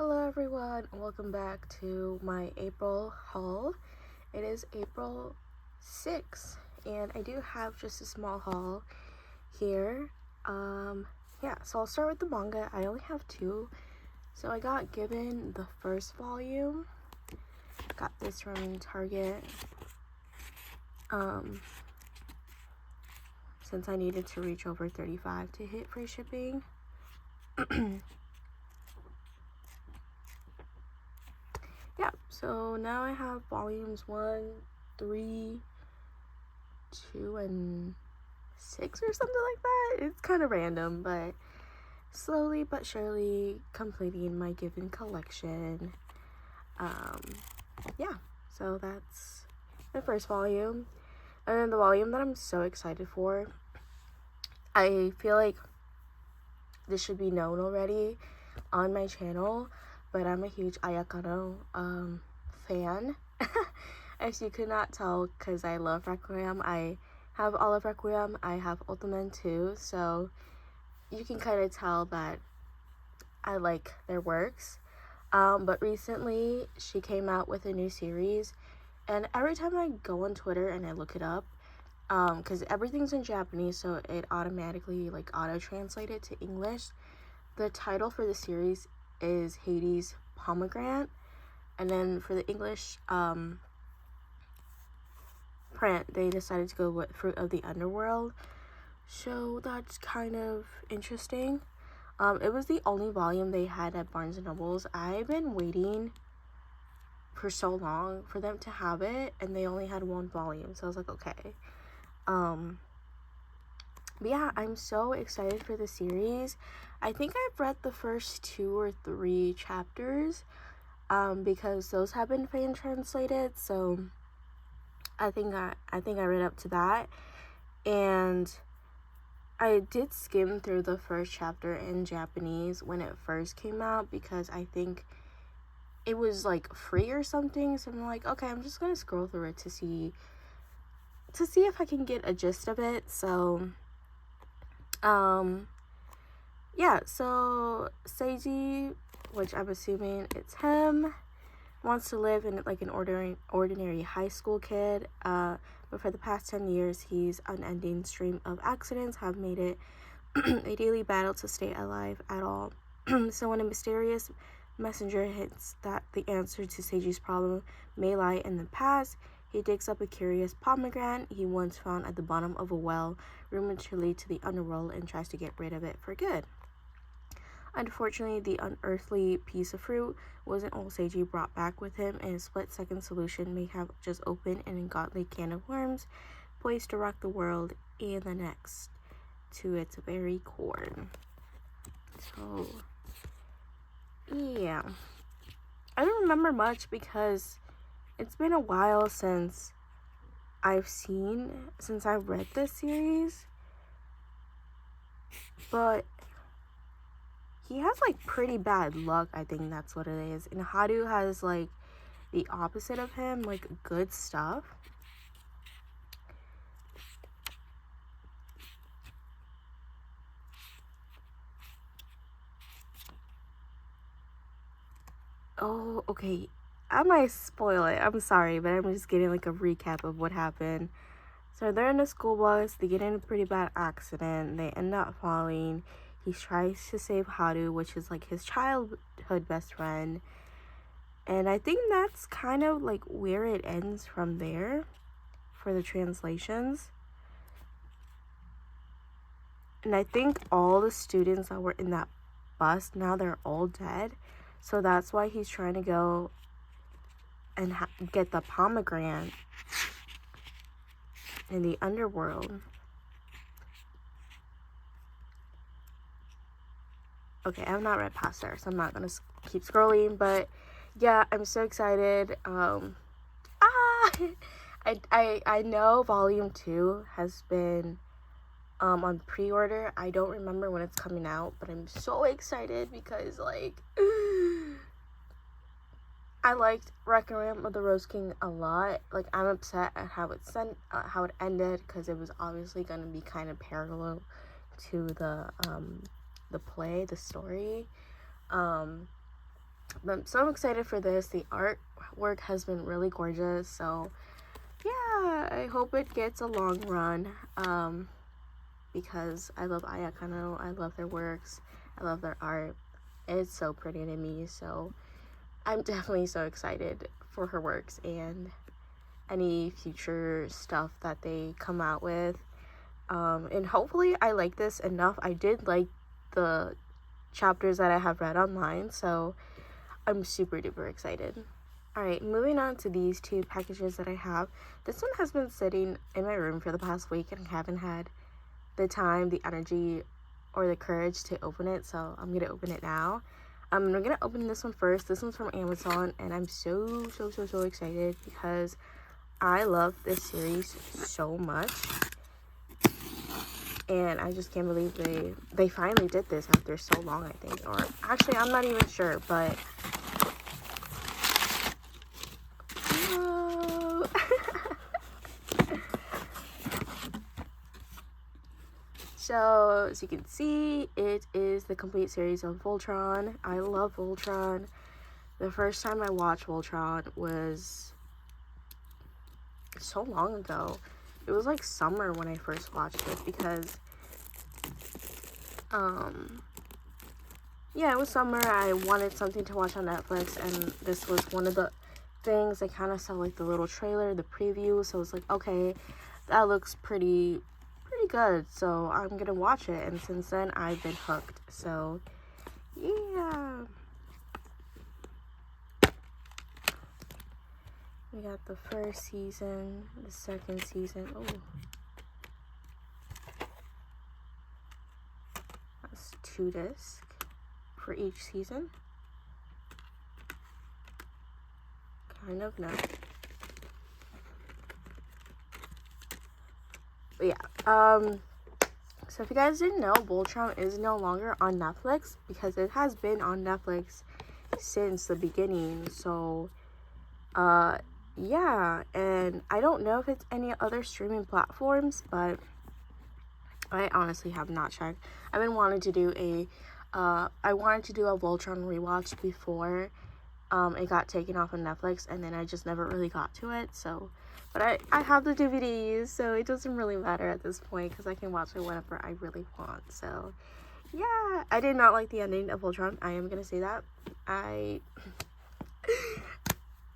Hello everyone, welcome back to my April haul. It is April 6th and I do have just a small haul here. So I'll start with the manga. I only have two. So I got given the first volume. Got this from Target. Since I needed to reach over 35 to hit free shipping. Yeah, so now I have volumes 1, 3, 2, and 6 or something like that. It's kind of random, but slowly but surely completing my given collection. Yeah, so that's the first volume. And then the volume that I'm so excited for, I feel like this should be known already on my channel, but I'm a huge Ayakano fan. As you could not tell, because I love Requiem. I have all of Requiem. I have Ultraman too, so you can kind of tell that I like their works. But recently she came out with a new series, and every time I go on Twitter and I look it up, because everything's in Japanese, so it automatically auto-translated to English. The title for the series is Hade's Pomegranate, and then for the English print, they decided to go with Fruit of the Underworld. So that's kind of interesting. It was the only volume they had at Barnes & Noble's. I've been waiting for so long for them to have it, and they only had one volume, so I was like, okay. But yeah, I'm so excited for the series. I think I've read the first 2 or 3 chapters, because those have been fan translated, so I think I read up to that. And I did skim through the first chapter in Japanese when it first came out, because I think it was free or something, so I'm like, okay, I'm just gonna scroll through it to see if I can get a gist of it. So yeah, so Seiji, which I'm assuming it's him, wants to live in an ordinary high school kid, but for the past 10 years his unending stream of accidents have made it a daily battle to stay alive at all. So when a mysterious messenger hints that the answer to Seiji's problem may lie in the past, he digs up a curious pomegranate he once found at the bottom of a well rumored to lead to the underworld, and tries to get rid of it for good. Unfortunately, the unearthly piece of fruit wasn't all Seiji brought back with him, and a split-second solution may have just opened an ungodly can of worms, poised to rock the world and the next to its very core. So, yeah. I don't remember much because it's been a while since I've read this series, but he has pretty bad luck. I think that's what it is. And Hade has the opposite of him, good stuff. Oh, okay. I might spoil it. I'm sorry, but I'm just getting a recap of what happened. So they're in a school bus. They get in a pretty bad accident. They end up falling. He tries to save Hade, which is his childhood best friend. And I think that's kind of where it ends from there for the translations. And I think all the students that were in that bus, now they're all dead. So that's why he's trying to go and get the pomegranate in the underworld. Okay, I've not read past there, so I'm not gonna keep scrolling. But yeah, I'm so excited. I know volume 2 has been on pre-order. I don't remember when it's coming out, but I'm so excited because I liked Requiem of the Rose King a lot. I'm upset at how it ended, because it was obviously gonna be kind of parallel to the play, the story. So I'm excited for this. The artwork has been really gorgeous, so yeah, I hope it gets a long run, because I love Ayakano, I love their works, I love their art. It's so pretty to me, so I'm definitely so excited for her works and any future stuff that they come out with. And hopefully I like this enough. I did like the chapters that I have read online, so I'm super duper excited. Alright, moving on to these two packages that I have. This one has been sitting in my room for the past week and I haven't had the time, the energy, or the courage to open it, so I'm gonna open it now. I'm gonna open this one first. This one's from Amazon, and I'm so excited because I love this series so much. And I just can't believe they finally did this after so long, I think. Or actually, I'm not even sure, but so, as you can see, it is the complete series of Voltron. I love Voltron. The first time I watched Voltron was so long ago. It was like summer when I first watched it because, yeah, it was summer. I wanted something to watch on Netflix, and this was one of the things. I kind of saw like the little trailer, the preview, so I was like, okay, that looks pretty good, so I'm gonna watch it. And since then I've been hooked, so yeah. We got the first season, the second season. Oh, that's 2 discs for each season. Kind of, no. But yeah, so if you guys didn't know, Voltron is no longer on Netflix because it has been on Netflix since the beginning. So, yeah, and I don't know if it's any other streaming platforms, but I honestly have not checked. I've been wanting to do I wanted to do a Voltron rewatch before it got taken off on Netflix, and then I just never really got to it. So, but I have the DVDs, so it doesn't really matter at this point because I can watch it whenever I really want. So yeah, I did not like the ending of Voltron. I am gonna say that.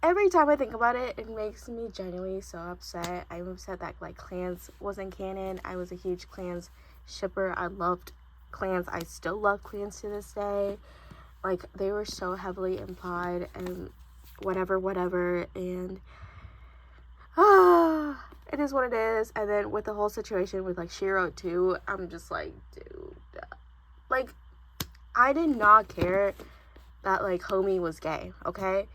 Every time I think about it, it makes me genuinely so upset. I'm upset that like Clans wasn't canon. I was a huge Clans shipper. I loved Clans. I still love Clans to this day. Like, they were so heavily implied and whatever, and it is what it is. And then with the whole situation with like Shiro too, I'm just like, dude, like, I did not care that like homie was gay, okay?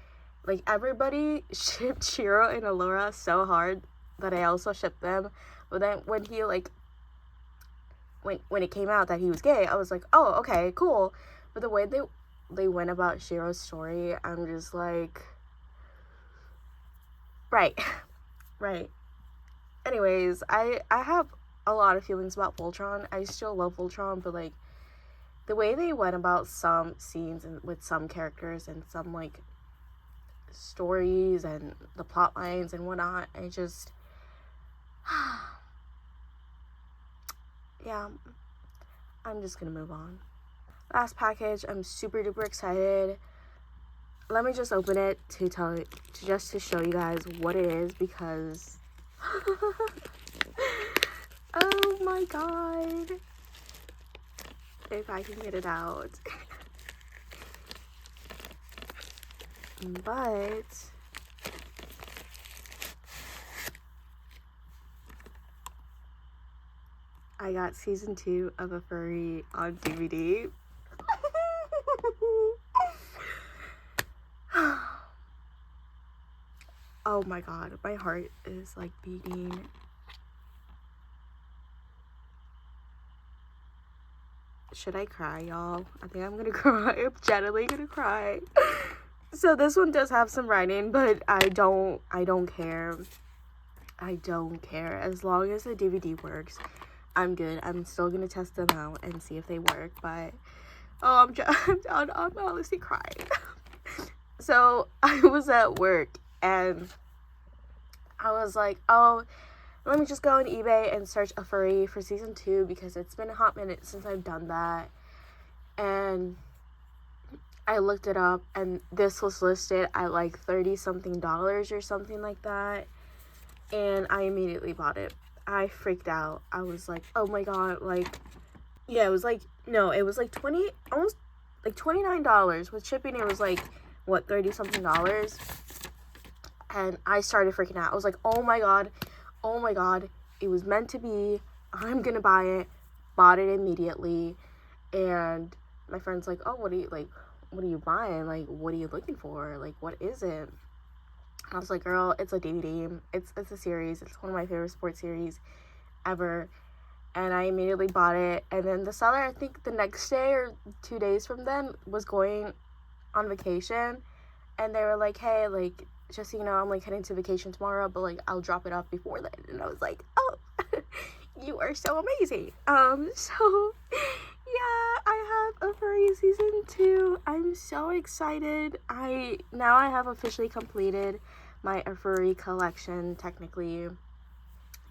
Like, everybody shipped Shiro and Allura so hard that I also shipped them. But then when he like when it came out that he was gay, I was like, oh, okay, cool. But the way they went about Shiro's story, I'm just like, right. Anyways, I have a lot of feelings about Voltron. I still love Voltron, but like the way they went about some scenes and with some characters and some like stories and the plot lines and whatnot, I just yeah, I'm just gonna move on. Last package, I'm super duper excited. Let me just open it to show you guys what it is, because oh my god, if I can get it out. But I got season 2 of A Furry on DVD. Oh my god, my heart is like beating. Should I cry, y'all? I think I'm gonna cry. I'm genuinely gonna cry. So this one does have some writing, but I don't care. I don't care. As long as the DVD works, I'm good. I'm still gonna test them out and see if they work, but oh, I'm honestly crying. So I was at work and I was like, oh, let me just go on eBay and search a furry for season 2 because it's been a hot minute since I've done that. And I looked it up and this was listed at like $30 something or something like that. And I immediately bought it. I freaked out. I was like, oh my god, like, yeah, it was like, no, it was like 20, almost like $29. With shipping, it was like, what, $30 something. And I started freaking out. I was like, oh my god, it was meant to be. I'm gonna buy it. Bought it immediately. And my friend's like, oh, what are you buying? Like, what are you looking for? Like, what is it? I was like, girl, it's a DVD. It's a series. It's one of my favorite sports series ever. And I immediately bought it. And then the seller, I think the next day or 2 days from then, was going on vacation. And they were like, hey, like, just so you know, I'm like heading to vacation tomorrow, but like I'll drop it off before then. And I was like, oh, you are so amazing. So yeah, I have a furry season 2. I'm so excited. I have officially completed my furry collection. Technically,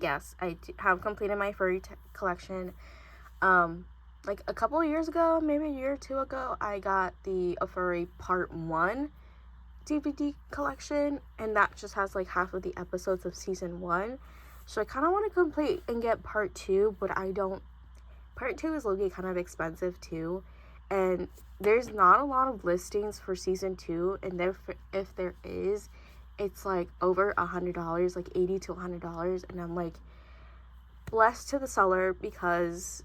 yes, I have completed my furry collection. Like a couple of years ago, maybe a year or 2 ago, I got the furry part 1 DVD collection, and that just has like half of the episodes of season 1. So I kind of want to complete and get part 2, but I don't. Part 2 is low-key kind of expensive too, and there's not a lot of listings for season 2, and if there is, it's like over $100, like $80 to $100, and I'm like, blessed to the seller because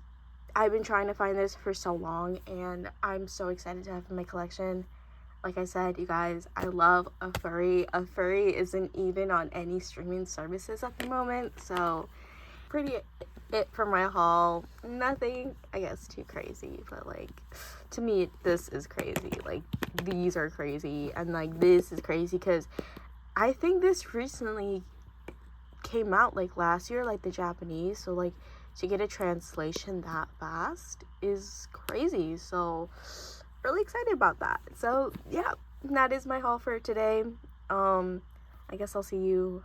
I've been trying to find this for so long, and I'm so excited to have it in my collection. Like I said, you guys, I love a furry. A furry isn't even on any streaming services at the moment, so pretty it for my haul. Nothing, I guess, too crazy, but like, to me, this is crazy. Like, these are crazy, and like, this is crazy because I think this recently came out like last year, like the Japanese, so like to get a translation that fast is crazy. So really excited about that. So yeah, that is my haul for today. I guess I'll see you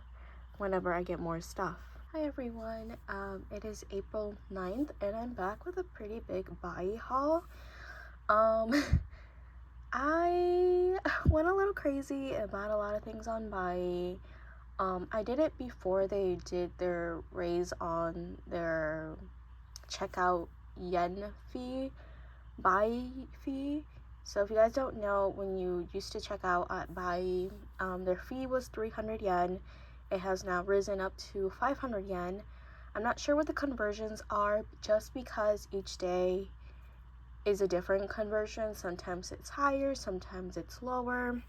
whenever I get more stuff. Hi everyone, it is April 9th and I'm back with a pretty big buyee haul. I went a little crazy and bought a lot of things on buyee. I did it before they did their raise on their checkout yen fee, buyee fee. So if you guys don't know, when you used to check out at buyee, their fee was 300 yen. It has now risen up to 500 yen. I'm not sure what the conversions are, just because each day is a different conversion. Sometimes it's higher, sometimes it's lower.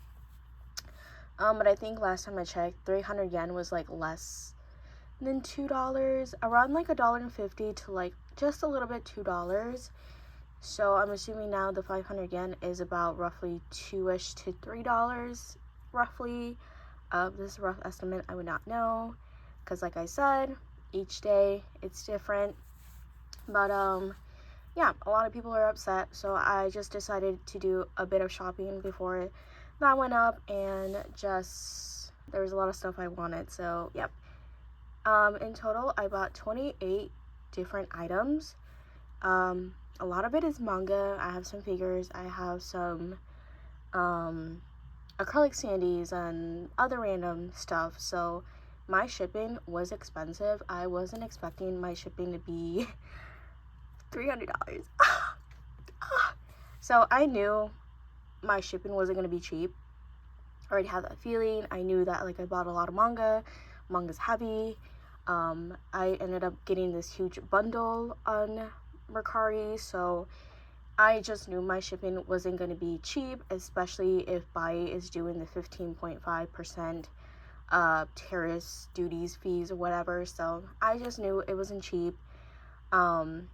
But I think last time I checked, 300 yen was like less than $2, around like $1.50 to like just a little bit $2. So I'm assuming now the 500 yen is about roughly $2-ish to $3 roughly. This is a rough estimate. I would not know because, like I said, each day it's different. But yeah, a lot of people are upset, so I just decided to do a bit of shopping before that went up, and just there was a lot of stuff I wanted. So yep, in total I bought 28 different items. A lot of it is manga. I have some figures, I have some acrylic standees and other random stuff. So my shipping was expensive. I wasn't expecting my shipping to be $300. So I knew my shipping wasn't going to be cheap. I already had that feeling. I knew that like I bought a lot of manga's heavy. I ended up getting this huge bundle on Mercari, so I just knew my shipping wasn't going to be cheap, especially if buyee is doing the 15.5% tariffs, duties, fees, or whatever. So I just knew it wasn't cheap. And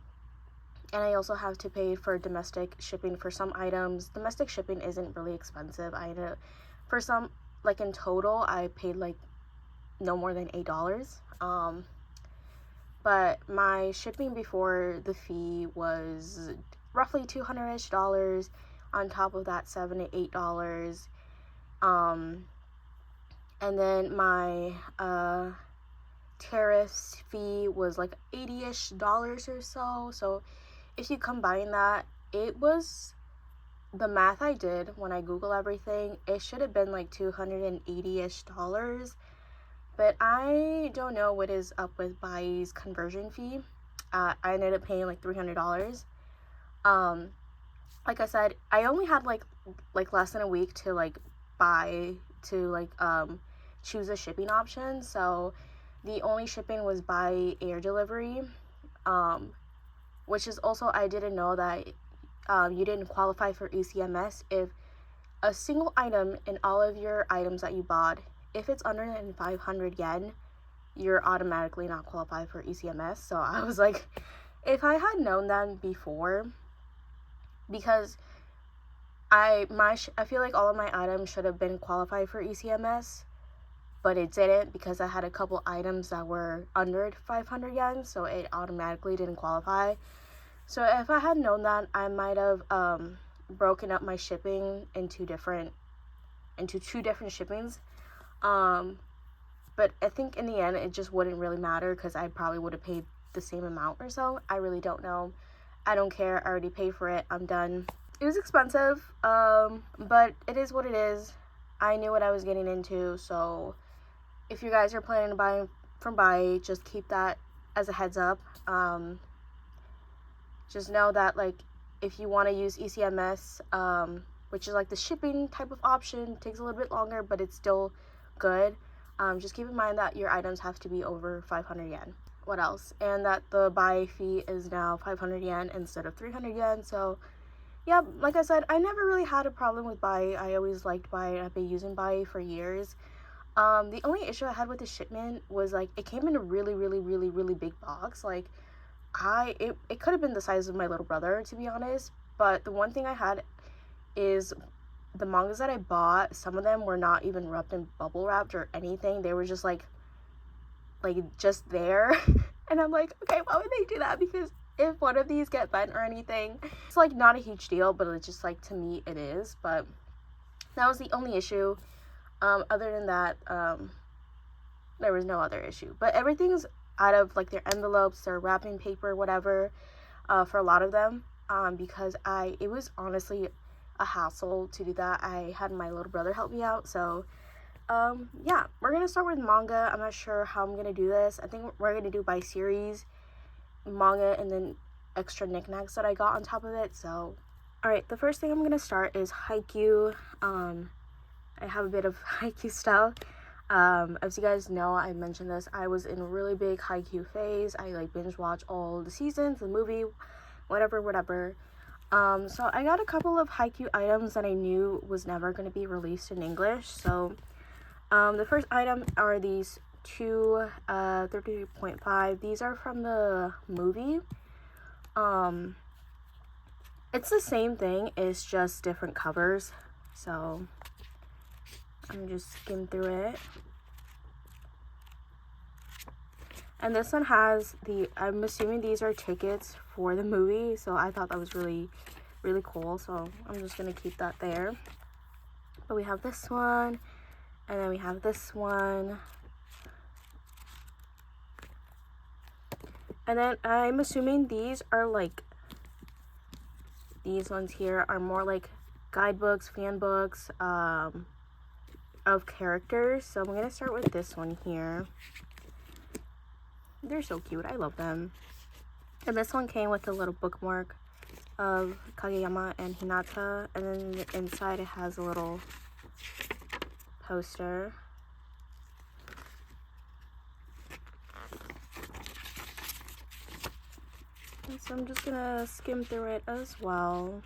I also have to pay for domestic shipping for some items. Domestic shipping isn't really expensive. I know for some, like in total, I paid like no more than $8. But my shipping before the fee was roughly $200-ish. On top of that, $7 to $8 And then my tariff fee was like $80-ish or so. So if you combine that, it was, the math I did when I Google everything, it should have been like $280-ish. But I don't know what is up with buyyee's conversion fee. I ended up paying like $300. Like I said, I only had like less than a week to like choose a shipping option. So the only shipping was by air delivery, which is also, I didn't know that you didn't qualify for ECMS if a single item in all of your items that you bought, if it's under 500 yen, you're automatically not qualified for ECMS. So I was like, if I had known that before, because I feel like all of my items should have been qualified for ECMS, but it didn't because I had a couple items that were under 500 yen, so it automatically didn't qualify. So if I had known that, I might have broken up my shipping into two different shippings. But I think in the end, it just wouldn't really matter because I probably would have paid the same amount or so. I really don't know. I don't care. I already paid for it. I'm done. It was expensive, but it is what it is. I knew what I was getting into, so if you guys are planning to buy from buyee, just keep that as a heads up. Just know that, like, if you want to use ECMS, which is like the shipping type of option, takes a little bit longer, but it's still good. Just keep in mind that your items have to be over 500 yen. What else? And that the buyee fee is now 500 yen instead of 300 yen. So yeah, like I said, I never really had a problem with buyee. I always liked buyee. I've been using buyee for years. The only issue I had with the shipment was, like, it came in a really big box. Like, it could have been the size of my little brother, to be honest. But the one thing I had is the mangas that I bought, some of them were not even wrapped in bubble wrapped or anything. They were just like just there. And I'm like, okay, why would they do that? Because if one of these get bent or anything, it's like not a huge deal, but it's just like, to me it is. But that was the only issue. Other than that, there was no other issue. But everything's out of like their envelopes, their wrapping paper, whatever, for a lot of them, because it was honestly a hassle to do that. I had my little brother help me out. So yeah, we're gonna start with manga. I'm not sure how I'm gonna do this. I think we're gonna do by series, manga, and then extra knickknacks that I got on top of it. So alright, the first thing I'm gonna start is haikyuu. I have a bit of haikyuu style. As you guys know, I mentioned this, I was in a really big haikyuu phase. I like binge watch all the seasons, the movie, whatever. So I got a couple of haikyuu items that I knew was never going to be released in English. So the first item are these two 33.5. These are from the movie. It's the same thing, it's just different covers. So I'm just skim through it. And this one has I'm assuming these are tickets for the movie, so I thought that was really cool, so I'm just gonna keep that there. But we have this one, and then we have this one, and then I'm assuming these are like, these ones here are more like guidebooks, fan books, of characters. So I'm gonna start with this one here. They're so cute. I love them. And this one came with a little bookmark of Kazuya and Hinata, and then the inside it has a little poster. And so I'm just gonna skim through it as well.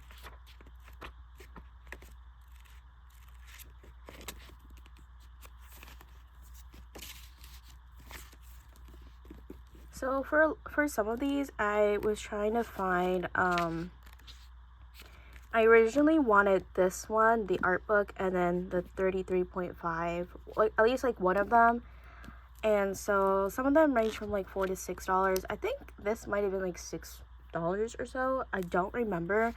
So for some of these, I was trying to find, I originally wanted this one, the art book, and then the 33.5, like at least like one of them. And so some of them range from like $4 to $6. I think this might have been like $6 or so. I don't remember,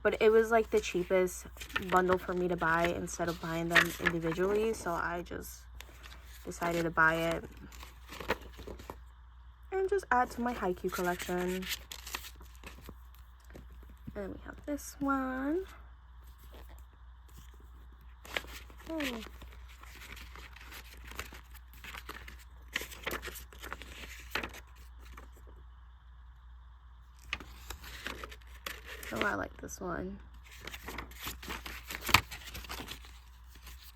but it was like the cheapest bundle for me to buy instead of buying them individually, so I just decided to buy it and just add to my haikyuu collection. And we have this one. Oh. Oh, I like this one.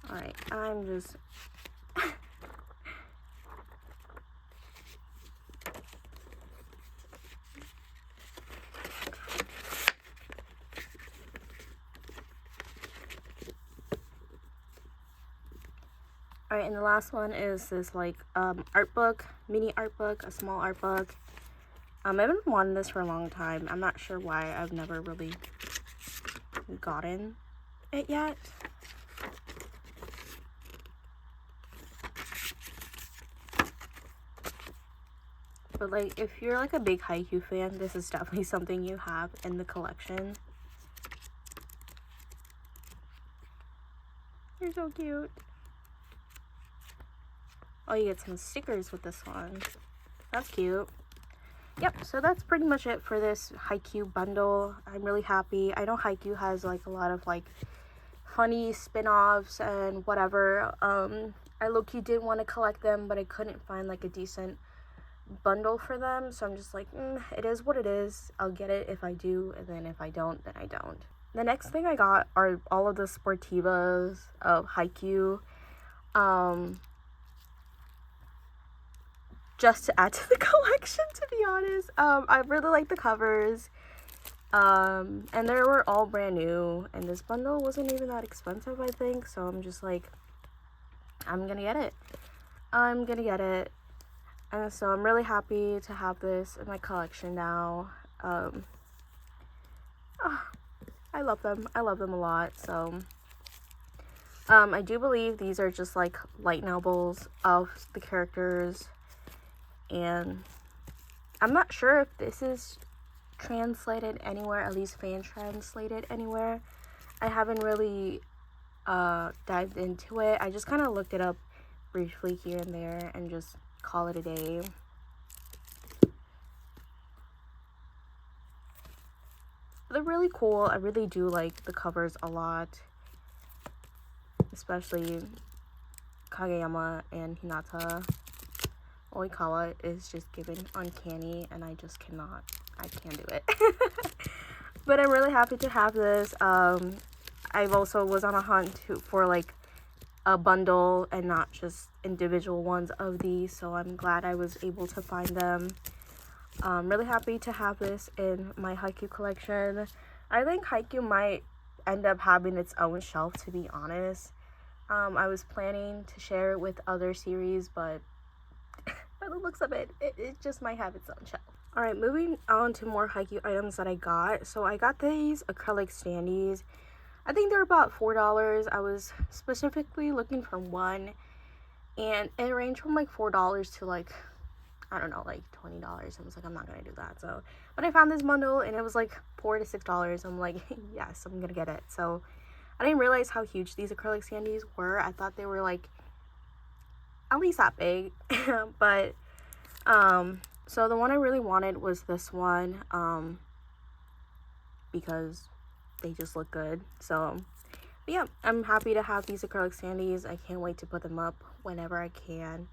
Alright, I'm just... Alright, and the last one is this like art book, mini art book, a small art book. I've been wanting this for a long time. I'm not sure why I've never really gotten it yet. But like, if you're like a big haikyuu fan, this is definitely something you have in the collection. You're so cute. Oh, you get some stickers with this one. That's cute. Yep, so that's pretty much it for this haikyuu bundle. I'm really happy. I know haikyuu has like a lot of like funny spin-offs and whatever. I low-key did want to collect them, but I couldn't find like a decent bundle for them, so I'm just like, it is what it is. I'll get it if I do, and then if I don't, then I don't. The next thing I got are all of the sportivas of haikyuu. Just to add to the collection, to be honest. I really like the covers, and they were all brand new, and this bundle wasn't even that expensive, I think, so I'm just like, I'm gonna get it. And so I'm really happy to have this in my collection now. I love them a lot. So I do believe these are just like light novels of the characters, and I'm not sure if this is translated anywhere, at least fan translated anywhere. I haven't really dived into it. I just kind of looked it up briefly here and there and just call it a day. They're really cool. I really do like the covers a lot, especially Kageyama and Hinata. Oikawa is just giving uncanny, and I just can't do it. But I'm really happy to have this. I've also was on a hunt for like a bundle and not just individual ones of these, so I'm glad I was able to find them. I'm really happy to have this in my haikyuu collection. I think haikyuu might end up having its own shelf, to be honest. I was planning to share it with other series, but by the looks of it, it just might have its own shelf. Alright, moving on to more haikyuu items that I got. So I got these acrylic standees. I think they're about $4. I was specifically looking for one, and it ranged from like $4 to like, I don't know, like $20. I was like, I'm not gonna do that. So, but I found this bundle and it was like $4 to $6. I'm like, yes, I'm gonna get it. So I didn't realize how huge these acrylic standees were. I thought they were like at least that big. But so the one I really wanted was this one, because they just look good. So but yeah, I'm happy to have these acrylic standees. I can't wait to put them up whenever I can,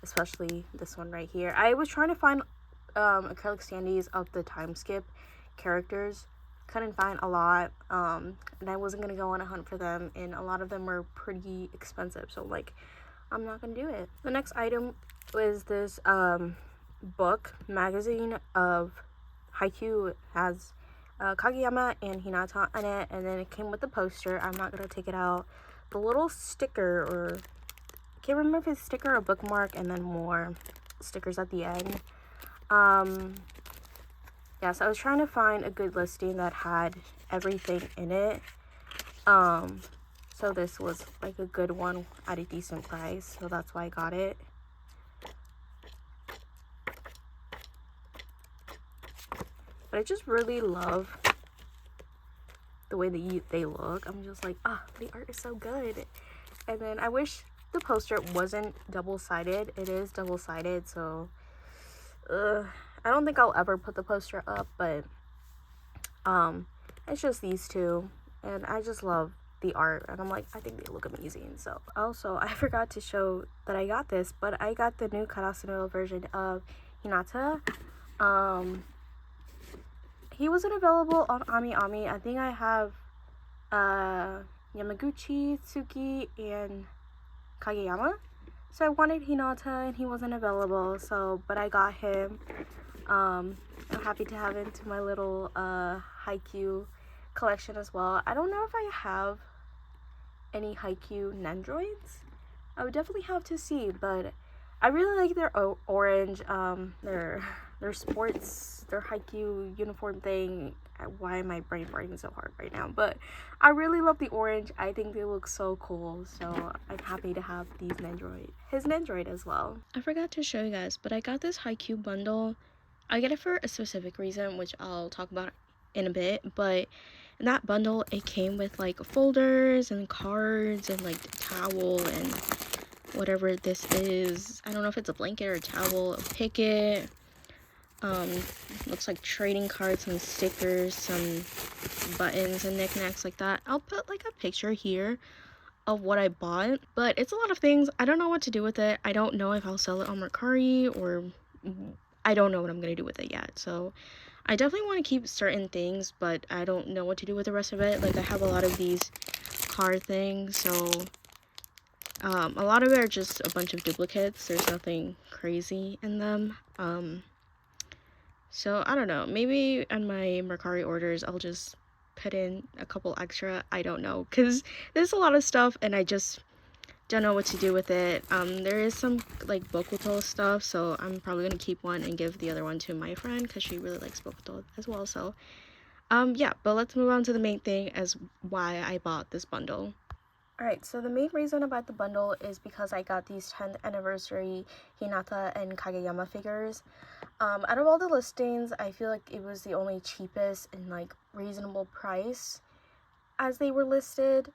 especially this one right here. I was trying to find acrylic standees of the time skip characters. Couldn't find a lot, and I wasn't gonna go on a hunt for them, and a lot of them were pretty expensive, so like, I'm not gonna do it. The next item was this magazine of haikyuu. It has Kageyama and Hinata in it, and then it came with the poster. I'm not gonna take it out. The little sticker, or I can't remember if it's a sticker or a bookmark, and then more stickers at the end. Yes, I was trying to find a good listing that had everything in it. So this was like a good one at a decent price, so that's why I got it. But I just really love the way they look. I'm just like, the art is so good. And then I wish the poster wasn't double-sided. It is double-sided, so I don't think I'll ever put the poster up, but it's just these two, and I just love the art, and I'm like, I think they look amazing. So also, I forgot to show that I got this, but I got the new Karasuno version of Hinata. He wasn't available on Amiami. I think I have Yamaguchi, Tsuki, and Kageyama. So I wanted Hinata and he wasn't available, but I got him. I'm happy to have him to my little haikyuu collection as well. I don't know if I have any haikyuu nendoroids. I would definitely have to see, but I really like their orange, their sports, their haikyuu uniform thing. Why am I brain farting so hard right now? But I really love the orange. I think they look so cool, so I'm happy to have his nendoroid as well. I forgot to show you guys, but I got this haikyuu bundle. I get it for a specific reason, which I'll talk about in a bit, but in that bundle, it came with like folders and cards and like towel and whatever this is. I don't know if it's a blanket or a towel, a picket. Looks like trading cards, some stickers, some buttons and knickknacks like that. I'll put like a picture here of what I bought, but it's a lot of things. I don't know what to do with it. I don't know if I'll sell it on Mercari, or I don't know what I'm gonna do with it yet. So I definitely want to keep certain things, but I don't know what to do with the rest of it. Like, I have a lot of these card things, so a lot of it are just a bunch of duplicates. There's nothing crazy in them. So I don't know, maybe on my Mercari orders I'll just put in a couple extra. I don't know, because there's a lot of stuff and I just don't know what to do with it. There is some like Bokuto stuff, so I'm probably gonna keep one and give the other one to my friend because she really likes Bokuto as well. So yeah, but let's move on to the main thing as why I bought this bundle. Alright, so the main reason I bought the bundle is because I got these 10th anniversary Hinata and Kageyama figures. Out of all the listings, I feel like it was the only cheapest and like reasonable price as they were listed.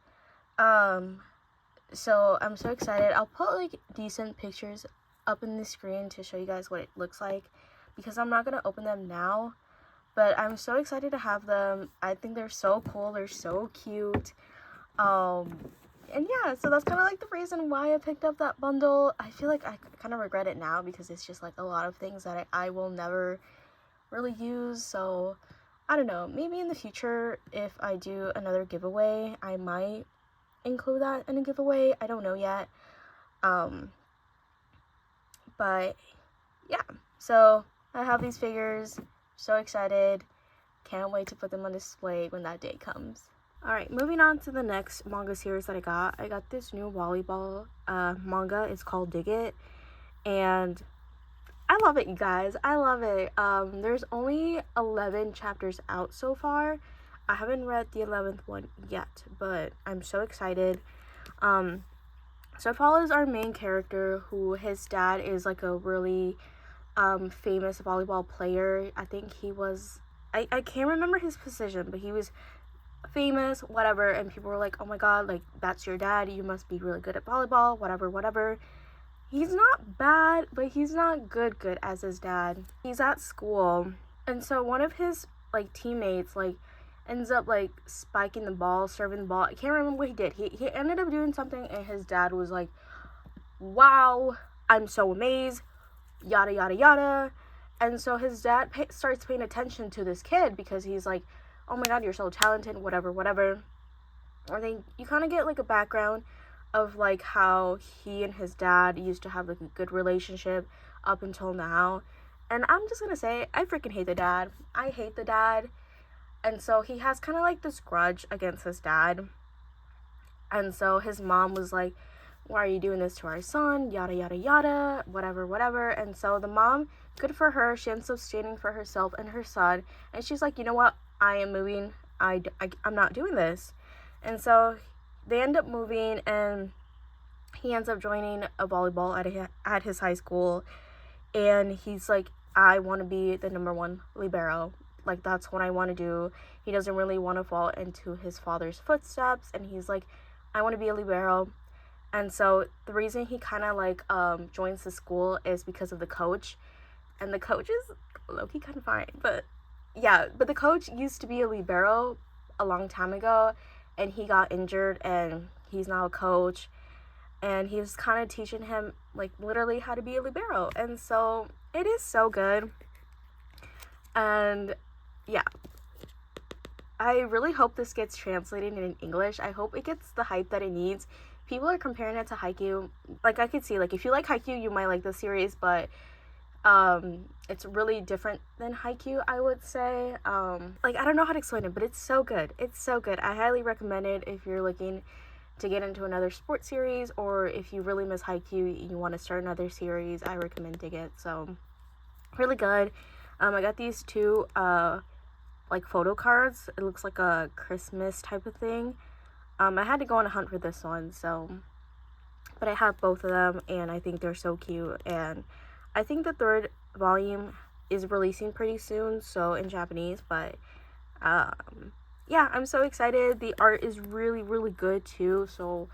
So I'm so excited. I'll put like decent pictures up in the screen to show you guys what it looks like, because I'm not gonna open them now, but I'm so excited to have them. I think they're so cool, they're so cute. And yeah, so that's kind of like the reason why I picked up that bundle. I feel like I kind of regret it now because it's just like a lot of things that I will never really use. So I don't know, maybe in the future if I do another giveaway, I might include that in a giveaway. I don't know yet. But yeah, so I have these figures, so excited, can't wait to put them on display when that day comes. Alright, moving on to the next manga series that I got this new volleyball manga. It's called Dig It, and I love it, you guys. I love it. There's only 11 chapters out so far. I haven't read the 11th one yet, but I'm so excited. So it follows our main character, who his dad is like a really famous volleyball player. I think he was, I can't remember his position, but he was famous, whatever, and people were like, oh my god, like, that's your dad, you must be really good at volleyball, whatever. He's not bad, but he's not good as his dad. He's at school, and so one of his like teammates like ends up like spiking the ball, serving the ball. I can't remember what he did. He ended up doing something, and his dad was like, wow, I'm so amazed, yada yada yada. And so his dad starts paying attention to this kid because he's like, oh my god, you're so talented, whatever. I think you kind of get like a background of like how he and his dad used to have like a good relationship up until now. And I'm just gonna say, I freaking hate the dad. I hate the dad. And so he has kind of like this grudge against his dad. And so his mom was like, why are you doing this to our son, yada yada yada, whatever. And so the mom, good for her, she ends up standing for herself and her son, and she's like, you know what, I am moving. I'm not doing this. And so they end up moving, and he ends up joining a volleyball at his high school, and he's like, I want to be the #1 libero. Like, that's what I want to do. he doesn't really want to fall into his father's footsteps, and he's like, I want to be a libero. And so the reason he kind of like joins the school is because of the coach, and the coach is low-key kind of fine, but yeah, but the coach used to be a libero a long time ago, and he got injured, and he's now a coach, and he's kind of teaching him like literally how to be a libero. And so it is so good. And yeah, I really hope this gets translated in English. I hope it gets the hype that it needs. People are comparing it to haikyuu. Like, I could see, like, if you like haikyuu, you might like the series, but it's really different than haikyuu, I would say. Like, I don't know how to explain it, but it's so good. It's so good. I highly recommend it if you're looking to get into another sports series, or if you really miss haikyuu and you want to start another series. I recommend it. So really good. I got these two like photo cards. It looks like a Christmas type of thing. I had to go on a hunt for this one, so, but I have both of them, and I think they're so cute. And I think the third volume is releasing pretty soon, so in Japanese. But yeah, I'm so excited. The art is really, really good too. So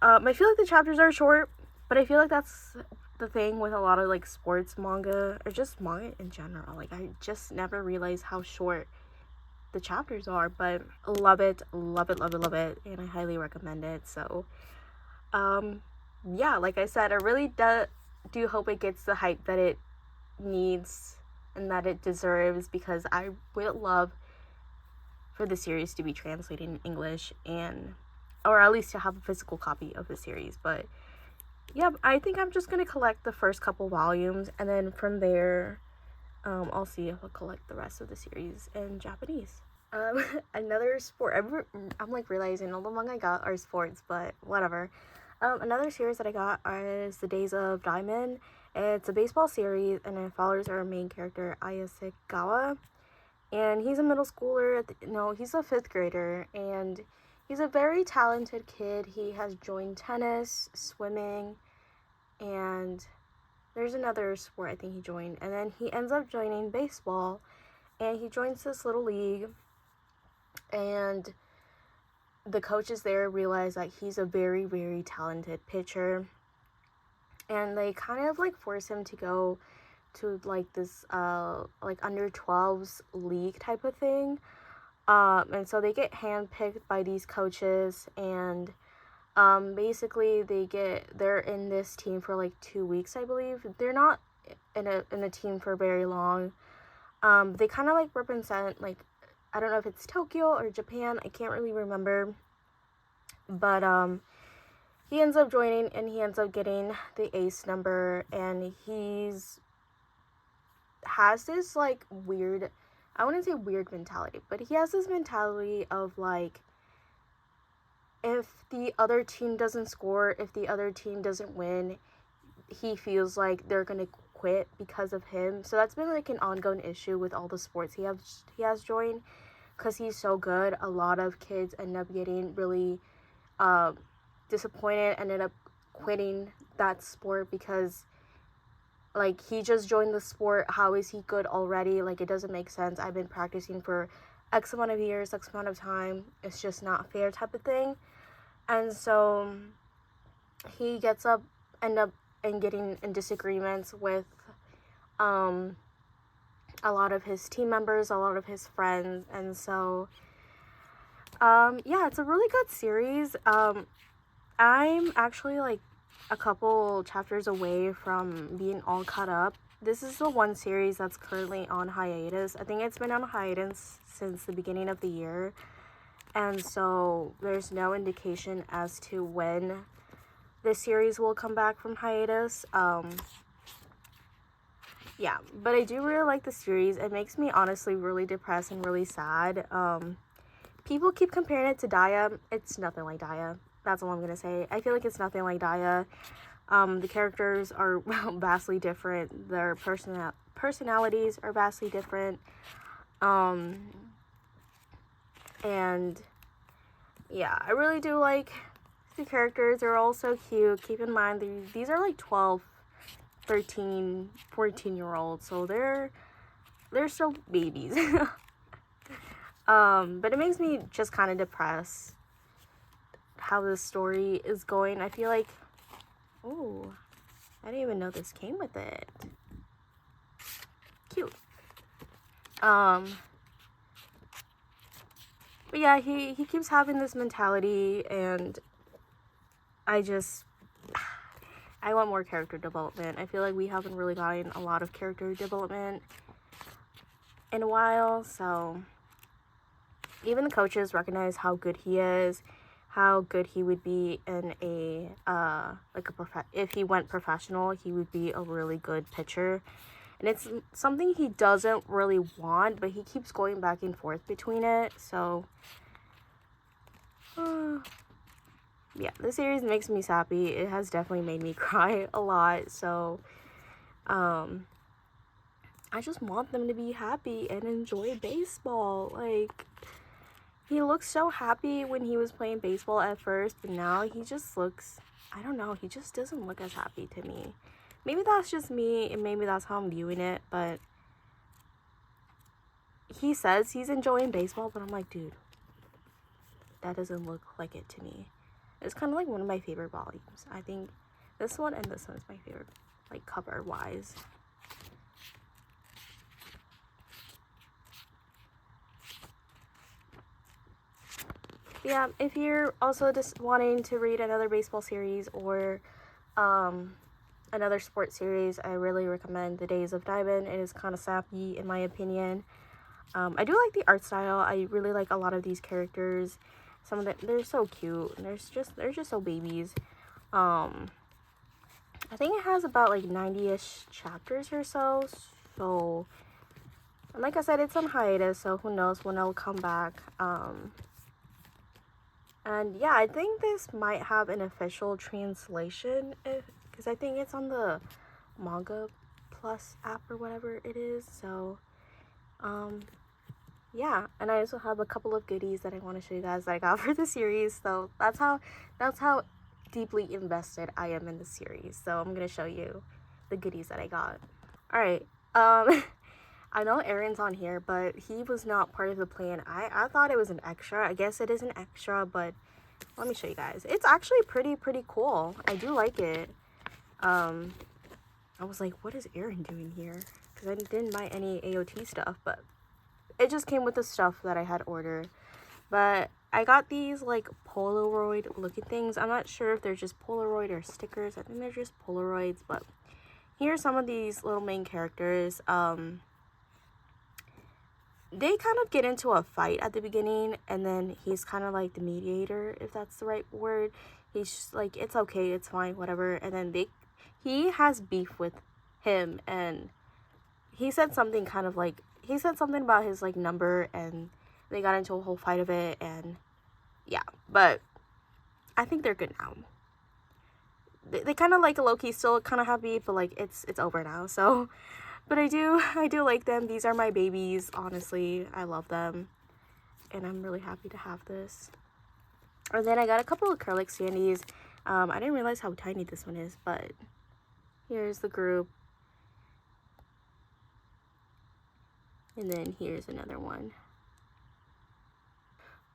I feel like the chapters are short, but I feel like that's the thing with a lot of like sports manga, or just manga in general. Like, I just never realized how short the chapters are, but love it, love it, love it, love it, and I highly recommend it. So yeah, like I said, I really do hope it gets the hype that it needs and that it deserves, because I would love for the series to be translated in English, and or at least to have a physical copy of the series. But yeah, I think I'm just gonna collect the first couple volumes, and then from there I'll see if I'll collect the rest of the series in Japanese. Another sport, I'm like realizing all the manga I got are sports, but whatever. Another series that I got is The Days of Diamond. It's a baseball series, and it follows our main character, Ayase, and he's a middle schooler. No, he's a 5th grader, and he's a very talented kid. He has joined tennis, swimming, and there's another sport I think he joined, and then he ends up joining baseball, and he joins this little league, and the coaches there realize that he's a very, very talented pitcher, and they kind of like force him to go to like this like under 12s league type of thing, and so they get handpicked by these coaches, and basically they're in this team for like 2 weeks, I believe. They're not in a team for very long. They kind of like represent, like, I don't know if it's Tokyo or Japan, I can't really remember, but he ends up joining, and he ends up getting the ace number, and has this like weird, I wouldn't say weird mentality, but he has this mentality of like, if the other team doesn't score, if the other team doesn't win, he feels like they're gonna quit because of him. So that's been like an ongoing issue with all the sports he has joined, because he's so good. A lot of kids end up getting really disappointed, ended up quitting that sport because like, he just joined the sport. How is he good already? Like, it doesn't make sense. I've been practicing for X amount of years, X amount of time. It's just not fair type of thing. And so he end up getting in disagreements with a lot of his team members, a lot of his friends. And so yeah, it's a really good series. I'm actually like a couple chapters away from being all caught up. This is the one series that's currently on hiatus. I think it's been on hiatus since the beginning of the year, and so there's no indication as to when this series will come back from hiatus. Yeah, but I do really like the series. It makes me honestly really depressed and really sad. People keep comparing it to Daya. It's nothing like Daya. That's all I'm gonna say. I feel like it's nothing like Daya. The characters are vastly different. Their personalities are vastly different. And yeah, I really do like the characters. They're all so cute. Keep in mind, these are like 12, 13, 14-year-olds, so they're still babies. But it makes me just kind of depressed how this story is going. I feel like, oh, I didn't even know this came with it. Cute. But yeah, he keeps having this mentality, and I want more character development. I feel like we haven't really gotten a lot of character development in a while, so even the coaches recognize how good he is, how good he would be in a if he went professional, he would be a really good pitcher. And it's something he doesn't really want, but he keeps going back and forth between it. So yeah, this series makes me sappy. It has definitely made me cry a lot. So I just want them to be happy and enjoy baseball. Like, he looks so happy when he was playing baseball at first, but now he just looks, I don't know, he just doesn't look as happy to me. Maybe that's just me, and maybe that's how I'm viewing it, but he says he's enjoying baseball, but I'm like, dude, that doesn't look like it to me. It's kind of like one of my favorite volumes. I think this one and this one is my favorite, like, cover-wise. Yeah, if you're also just wanting to read another baseball series or another sports series, I really recommend The Days of Diamond. It is kind of sappy in my opinion. I do like the art style. I really like a lot of these characters. Some of them, they're so cute. And they're just so babies. I think it has about like 90-ish chapters or so. So, and like I said, it's on hiatus, so who knows when it'll come back. And yeah, I think this might have an official translation, because I think it's on the Manga Plus app or whatever it is. So yeah, and I also have a couple of goodies that I want to show you guys that I got for the series. So that's how deeply invested I am in the series. So I'm gonna show you the goodies that I got. All right, I know Aaron's on here, but he was not part of the plan. I thought it was an extra. I guess it is an extra, but let me show you guys. It's actually pretty cool. I do like it. I was like, what is Aaron doing here? Because I didn't buy any AOT stuff, but it just came with the stuff that I had ordered. But I got these like Polaroid looking things. I'm not sure if they're just Polaroid or stickers. I think they're just Polaroids, but here's some of these little main characters. They kind of get into a fight at the beginning, and then he's kind of like the mediator, if that's the right word. He's just like, it's okay, it's fine, whatever. And then he has beef with him, and he said something kind of like, he said something about his like number, and they got into a whole fight of it. And yeah, but I think they're good now. They kind of like low-key still kind of have beef, but like it's over now. So but I do like them. These are my babies, honestly. I love them, and I'm really happy to have this. And then I got a couple of acrylic standees. I didn't realize how tiny this one is, but here's the group. And then here's another one.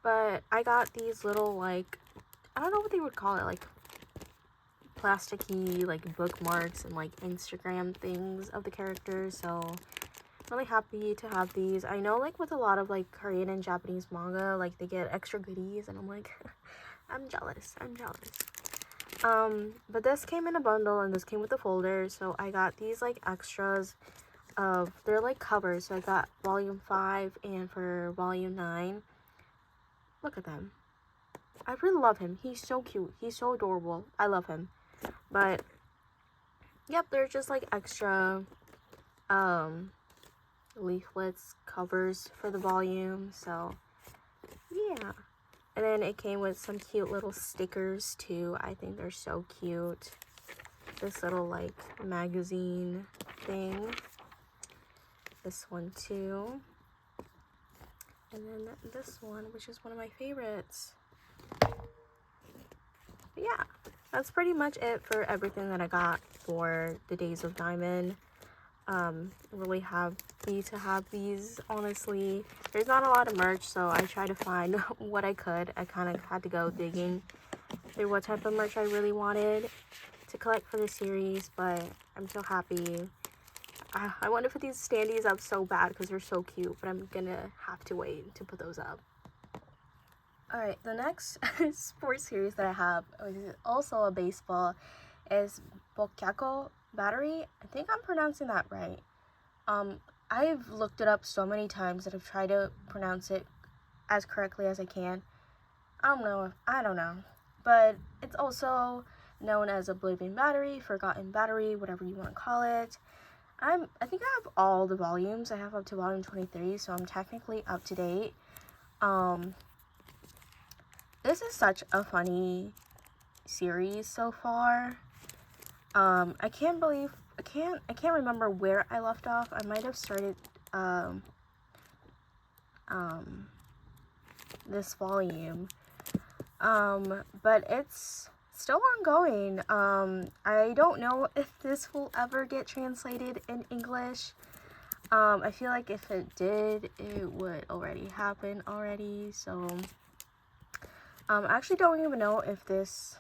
But I got these little, like, I don't know what they would call it, like plasticky like bookmarks and like Instagram things of the characters. So I'm really happy to have these. I know like with a lot of like Korean and Japanese manga, like they get extra goodies, and I'm like I'm jealous. But this came in a bundle, and this came with a folder, so I got these like extras of, they're like covers. So I got volume 5 and for volume 9. Look at them. I really love him. He's so cute. He's so adorable. I love him. But yep, they're just like extra leaflets, covers for the volume. So yeah, and then it came with some cute little stickers too. I think they're so cute. This little like magazine thing, this one too, and then this one, which is one of my favorites. But yeah, that's pretty much it for everything that I got for the Days of Diamond. really happy to have these, honestly. There's not a lot of merch, so I tried to find what I could. I kind of had to go digging through what type of merch I really wanted to collect for the series, but I'm so happy. I want to put these standees up so bad because they're so cute, but I'm gonna have to wait to put those up. Alright, the next sports series that I have, which is also a baseball, is Boukyaku Battery. I think I'm pronouncing that right. I've looked it up so many times that I've tried to pronounce it as correctly as I can. I don't know. But it's also known as Oblivion Battery, Forgotten Battery, whatever you want to call it. I think I have all the volumes. I have up to volume 23, so I'm technically up to date. This is such a funny series so far. I can't remember where I left off. I might have started this volume. But it's still ongoing. I don't know if this will ever get translated in English. I feel like if it did, it would already happen already. So I actually don't even know if this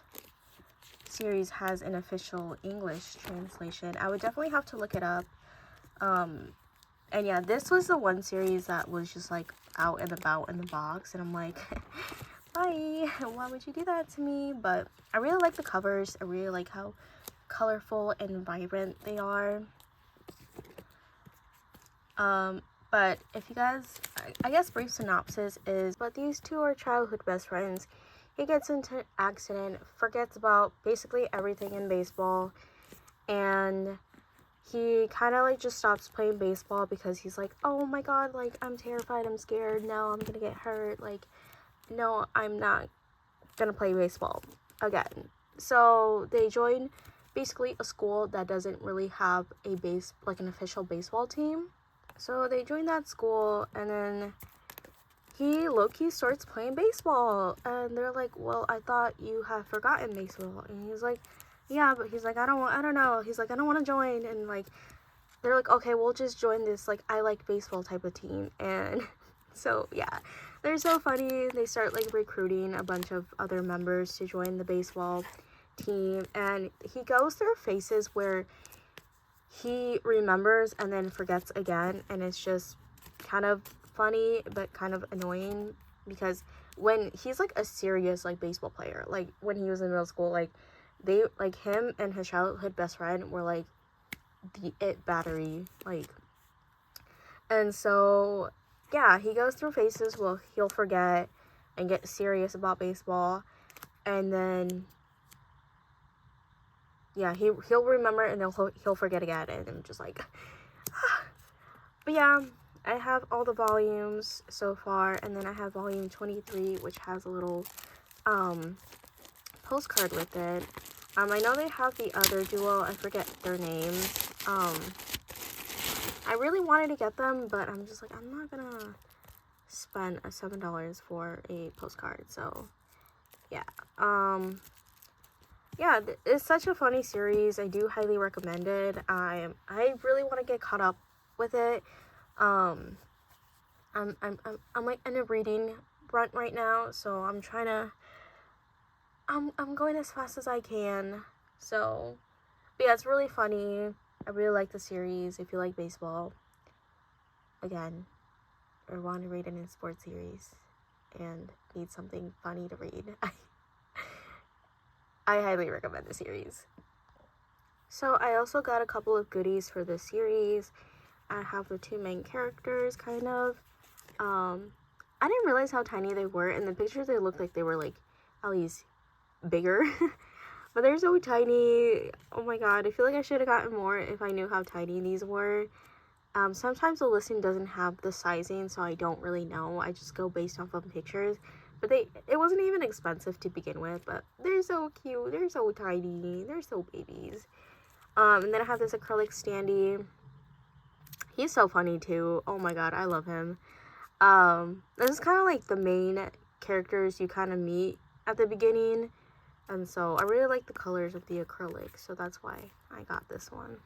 series has an official English translation. I would definitely have to look it up. And yeah, this was the one series that was just like out and about in the box, and I'm like, bye, why would you do that to me? But I really like the covers. I really like how colorful and vibrant they are. But if you guys, I guess brief synopsis is, but these two are childhood best friends. He gets into an accident, forgets about basically everything in baseball, and he kind of like just stops playing baseball because he's like, oh my god, like I'm terrified, I'm scared, no, I'm gonna get hurt, like no, I'm not gonna play baseball again. So they join basically a school that doesn't really have an official baseball team. So they join that school, and then he low-key starts playing baseball, and they're like, well, I thought you had forgotten baseball. And he's like, yeah, but he's like, I don't know. He's like, I don't want to join. And like, they're like, okay, we'll just join this like I like baseball type of team. And so yeah, they're so funny. They start like recruiting a bunch of other members to join the baseball team, and he goes through phases where he remembers and then forgets again, and it's just kind of funny but kind of annoying because when he's like a serious like baseball player, like when he was in middle school, like they like him and his childhood best friend were like the it battery, like, and so yeah, he goes through phases where he'll forget and get serious about baseball, and then yeah, he'll remember and then he'll forget again, and I'm just like but yeah, I have all the volumes so far, and then I have volume 23, which has a little postcard with it. I know they have the other duo, I forget their names. I really wanted to get them, but I'm just like, I'm not gonna spend $7 for a postcard, so yeah. Yeah, it's such a funny series. I do highly recommend it. I really want to get caught up with it. I'm like in a reading rut right now, so I'm trying to I'm going as fast as I can. So, but yeah, it's really funny. I really like the series. If you like baseball, again, or want to read an sports series and need something funny to read, I highly recommend the series. So I also got a couple of goodies for this series. I have the two main characters, kind of. I didn't realize how tiny they were. In the pictures, they looked like they were like at least bigger. But they're so tiny. Oh my god, I feel like I should have gotten more if I knew how tiny these were. Sometimes the listing doesn't have the sizing, so I don't really know. I just go based off of pictures. But it wasn't even expensive to begin with, but they're so cute. They're so tiny. They're so babies. And then I have this acrylic standee. He's so funny too. Oh my god, I love him. This is kind of like the main characters you kind of meet at the beginning. And so I really like the colors of the acrylic, so that's why I got this one.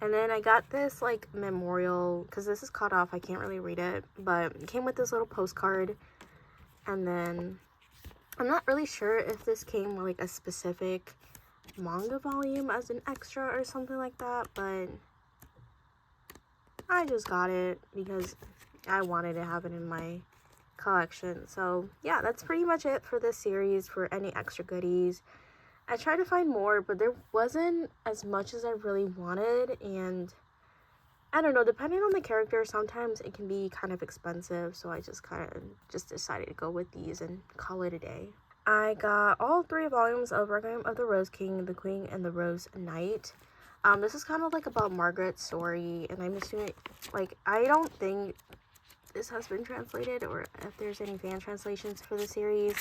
And then I got this like memorial, because this is cut off, I can't really read it, but it came with this little postcard. And then I'm not really sure if this came with like a specific manga volume as an extra or something like that, but I just got it because I wanted to have it in my collection. So yeah, that's pretty much it for this series for any extra goodies. I tried to find more, but there wasn't as much as I really wanted, and I don't know, depending on the character, sometimes it can be kind of expensive, so I just kind of just decided to go with these and call it a day. I got all 3 volumes of Requiem of the Rose King, the Queen, and the Rose Knight. This is kind of like about Margaret's story, and I'm assuming, like, I don't think this has been translated, or if there's any fan translations for the series.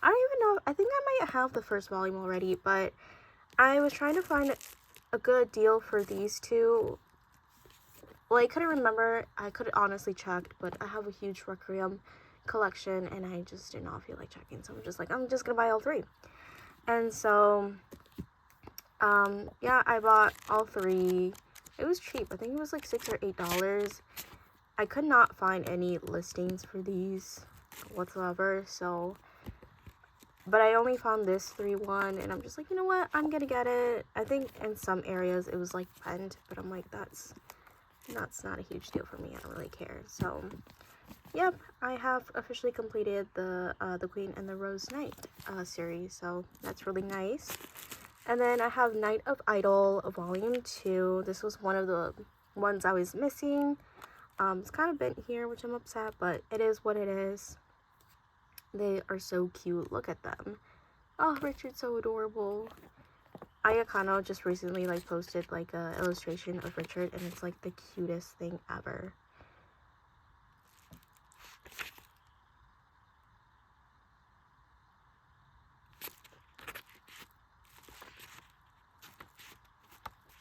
I don't even know. I think I might have the first volume already, but I was trying to find a good deal for these 2. Well, I couldn't remember. I could honestly checked, but I have a huge Requiem collection, and I just did not feel like checking. So I'm just gonna buy all 3. And so, yeah, I bought all 3. It was cheap. I think it was like $6 or $8. I could not find any listings for these whatsoever, so, but I only found this 3-1, and I'm just like, you know what, I'm gonna get it. I think in some areas it was like pent, but I'm like, that's not a huge deal for me. I don't really care. So yep, I have officially completed the Queen and the Rose Knight series, so that's really nice. And then I have Night of Idol Volume 2. This was one of the ones I was missing. It's kind of bent here, which I'm upset, but it is what it is. They are so cute. Look at them. Oh, Richard's so adorable. Ayakano just recently like posted like a illustration of Richard, and it's like the cutest thing ever.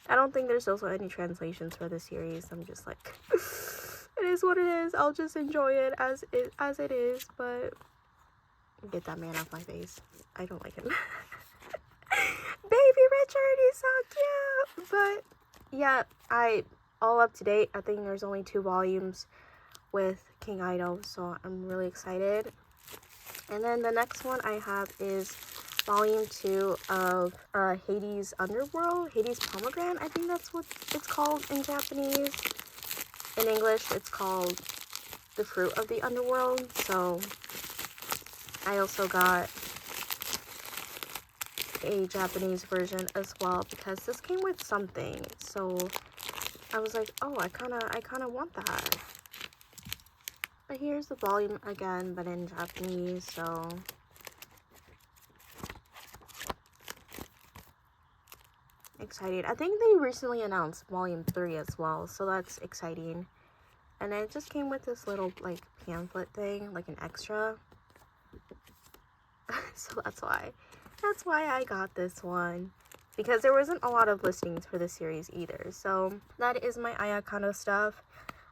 I don't think there's also any translations for the series. I'm just like, it is what it is. I'll just enjoy it as it is, but get that man off my face. I don't like him. Baby Richard, he's so cute. But yeah, all up to date. I think there's only 2 volumes with King Idol, so I'm really excited. And then the next one I have is volume 2 of Hade's Underworld, Hade's Pomegranate. I think that's what it's called in Japanese. In English, it's called The Fruit of the Underworld. So I also got a Japanese version as well, because this came with something. So I was like, oh, I kind of want that. But here's the volume again, but in Japanese. So excited. I think they recently announced volume 3 as well, so that's exciting. And it just came with this little like pamphlet thing, like an extra. So that's why I got this one, because there wasn't a lot of listings for the series either. So that is my Ayakano stuff.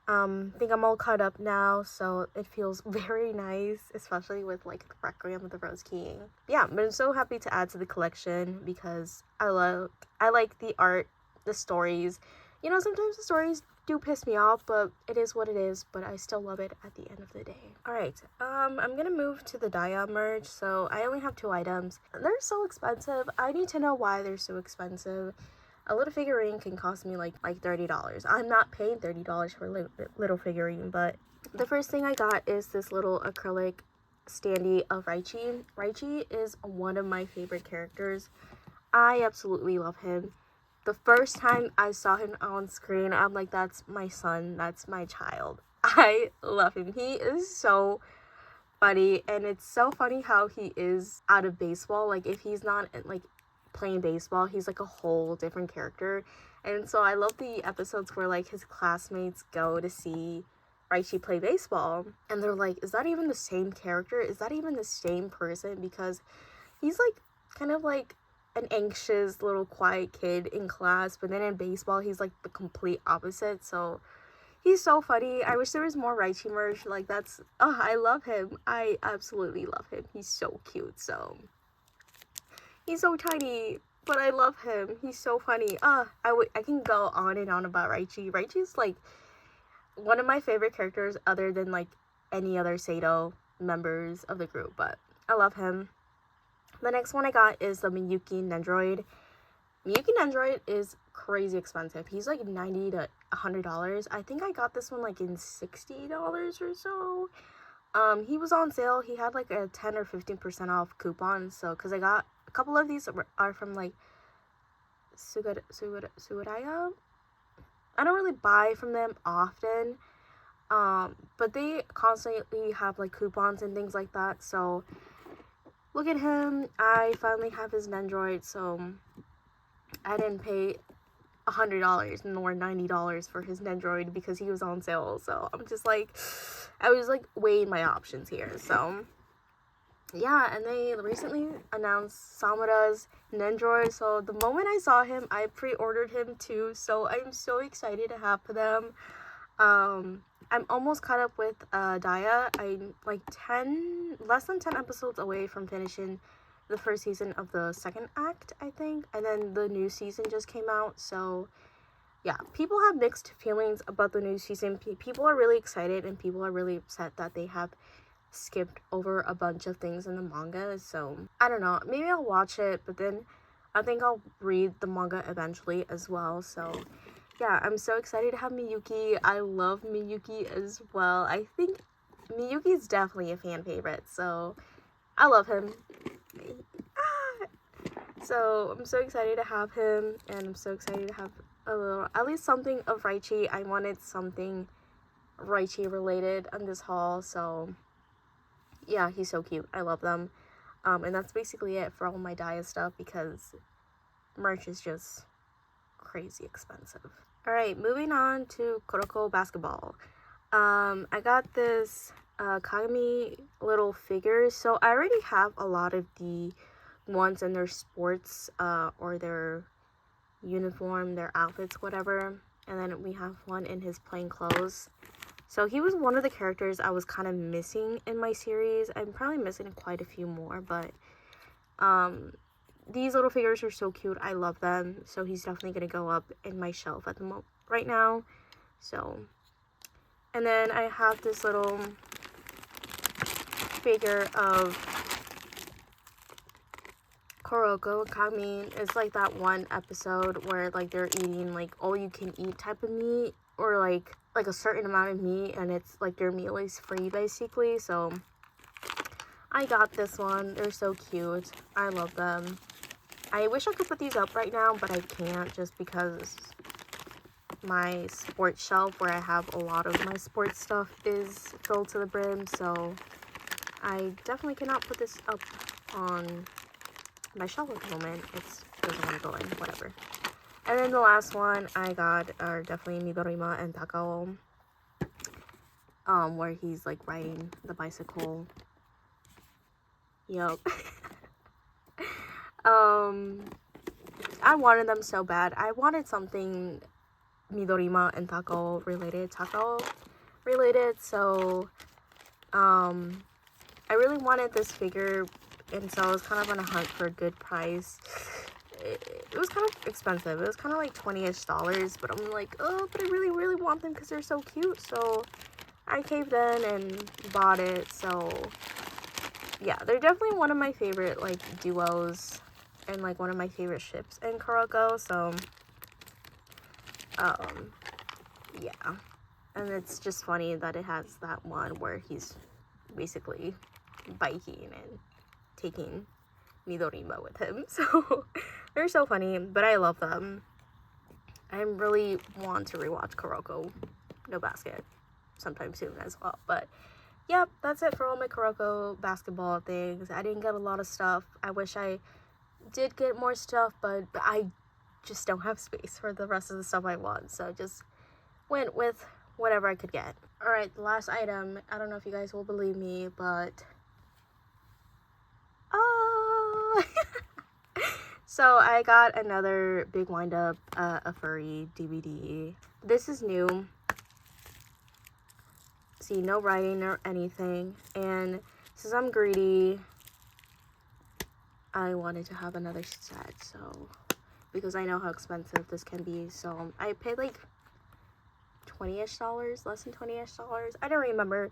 I think I'm all caught up now, so it feels very nice, especially with like the Requiem of the Rose King. Yeah, but I'm so happy to add to the collection because I like the art, the stories. You know, sometimes the stories do piss me off, but it is what it is, but I still love it at the end of the day. Alright, I'm gonna move to the Daya merge. So I only have 2 items. They're so expensive. I need to know why they're so expensive. A little figurine can cost me like $30. I'm not paying $30 for a little figurine, but the first thing I got is this little acrylic standee of Raichi. Raichi is one of my favorite characters. I absolutely love him. The first time I saw him on screen, I'm like, that's my son, that's my child. I love him. He is so funny, and it's so funny how he is out of baseball. Like, if he's not like playing baseball, he's like a whole different character. And so I love the episodes where like his classmates go to see Raichi play baseball, and they're like, is that even the same character? Is that even the same person? Because he's like kind of like an anxious little quiet kid in class, but then in baseball he's like the complete opposite. So he's so funny. I wish there was more Raichi merch. Like, that's, oh, I love him. I absolutely love him. He's so cute. So he's so tiny. But I love him. He's so funny. I can go on and on about Raichi. Raichi's like one of my favorite characters other than like any other Sato members of the group, but I love him. The next one I got is the Miyuki nendoroid. Miyuki nendoroid is crazy expensive. He's like $90 to $100. I think I got this one like in $60 or so. He was on sale. He had like a 10 or 15% off coupon. So, because I got a couple of these are from like Sugaraya. I don't really buy from them often. But they constantly have like coupons and things like that. So, look at him. I finally have his nendoroid. So, I didn't pay $100 nor $90 for his nendoroid because he was on sale. So I'm just like, I was like weighing my options here. So yeah, and they recently announced Samura's nendoroid. So the moment I saw him, I pre-ordered him too. So I'm so excited to have them. I'm almost caught up with Daya. I'm like less than 10 episodes away from finishing the first season of the second act, I think, and then the new season just came out. So yeah, people have mixed feelings about the new season. People are really excited and people are really upset that they have skipped over a bunch of things in the manga. So I don't know, maybe I'll watch it, but then I think I'll read the manga eventually as well. So yeah, I'm so excited to have Miyuki. I love Miyuki as well. I think Miyuki is definitely a fan favorite, so I love him. So I'm so excited to have him, and I'm so excited to have at least something of Raichi. I wanted something Raichi related on this haul, so yeah, he's so cute. I love them. And that's basically it for all my Daya stuff because merch is just crazy expensive. Alright, moving on to Kuroko basketball. I got this Kagami little figures. So I already have a lot of the ones in their sports or their uniform, their outfits, whatever. And then we have one in his plain clothes. So he was one of the characters I was kind of missing in my series. I'm probably missing quite a few more, but these little figures are so cute. I love them. So he's definitely going to go up in my shelf at the moment right now. So, and then I have this little figure of Kuroko. Kami. It's like that one episode where like they're eating like all you can eat type of meat, or like a certain amount of meat, and it's like their meal is free basically. So I got this one. They're so cute. I love them. I wish I could put these up right now, but I can't just because my sports shelf where I have a lot of my sports stuff is filled to the brim. So I definitely cannot put this up on my shelf at the moment. It doesn't want to go in, whatever. And then the last one I got are definitely Midorima and Takao. Where he's like riding the bicycle. Yup. I wanted them so bad. I wanted something Midorima and Takao related. So I really wanted this figure, and so I was kind of on a hunt for a good price. It was kind of expensive. It was kind of like $20-ish, but I'm like, oh, but I really, really want them because they're so cute. So I caved in and bought it. So yeah, they're definitely one of my favorite like duos and like one of my favorite ships in Kuroko. So yeah, and it's just funny that it has that one where he's basically biking and taking Midorima with him. So they're so funny, but I love them. I really want to rewatch Kuroko no Basket sometime soon as well. But yep, that's it for all my Kuroko basketball things. I didn't get a lot of stuff. I wish I did get more stuff, but I just don't have space for the rest of the stuff I want. So just went with whatever I could get. Alright, the last item. I don't know if you guys will believe me, but so I got another big Windup, a furry DVD. This is new. See, no writing or anything. And since I'm greedy, I wanted to have another set, so because I know how expensive this can be. So I paid like $20-ish, less than $20-ish. I don't remember,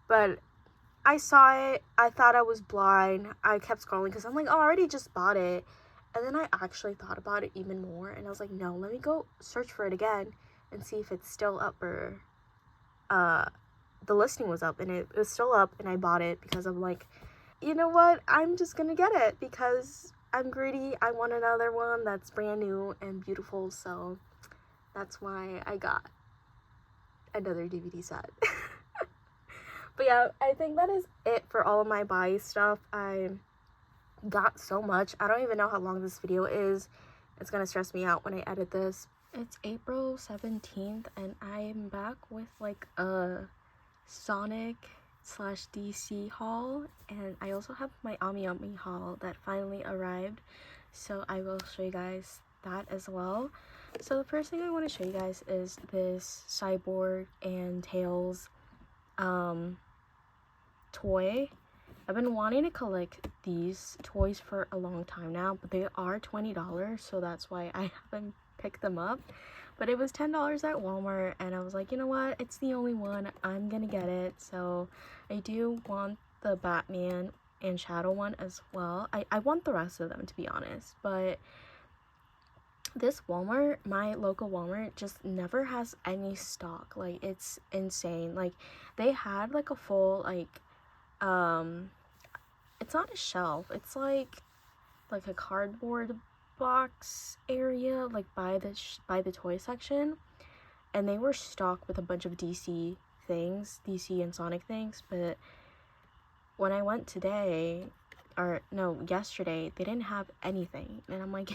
but I saw it. I thought I was blind. I kept scrolling because I'm like, oh, I already just bought it. And then I actually thought about it even more, and I was like, no, let me go search for it again and see if it's still up, or the listing was up, and it was still up, and I bought it because I'm like, you know what, I'm just gonna get it because I'm greedy. I want another one that's brand new and beautiful, so that's why I got another DVD set. But yeah, I think that is it for all of my buyee stuff. I got so much. I don't even know how long this video is. It's gonna stress me out when I edit this. It's April 17th, and I'm back with like a Sonic / DC haul, and I also have my amiami haul that finally arrived, so I will show you guys that as well. So the first thing I want to show you guys is this Cyborg and Tails toy. I've been wanting to collect these toys for a long time now, but they are $20, so that's why I haven't picked them up. But it was $10 at Walmart, and I was like, you know what, it's the only one, I'm gonna get it. So I do want the Batman and Shadow one as well. I want the rest of them, to be honest, but this Walmart, my local Walmart, just never has any stock. Like, it's insane. Like, they had like a full, like, it's not a shelf, it's like a cardboard box area, like by the toy section, and they were stocked with a bunch of DC things, DC and Sonic things. But when I went today, or no, yesterday, they didn't have anything, and I'm like,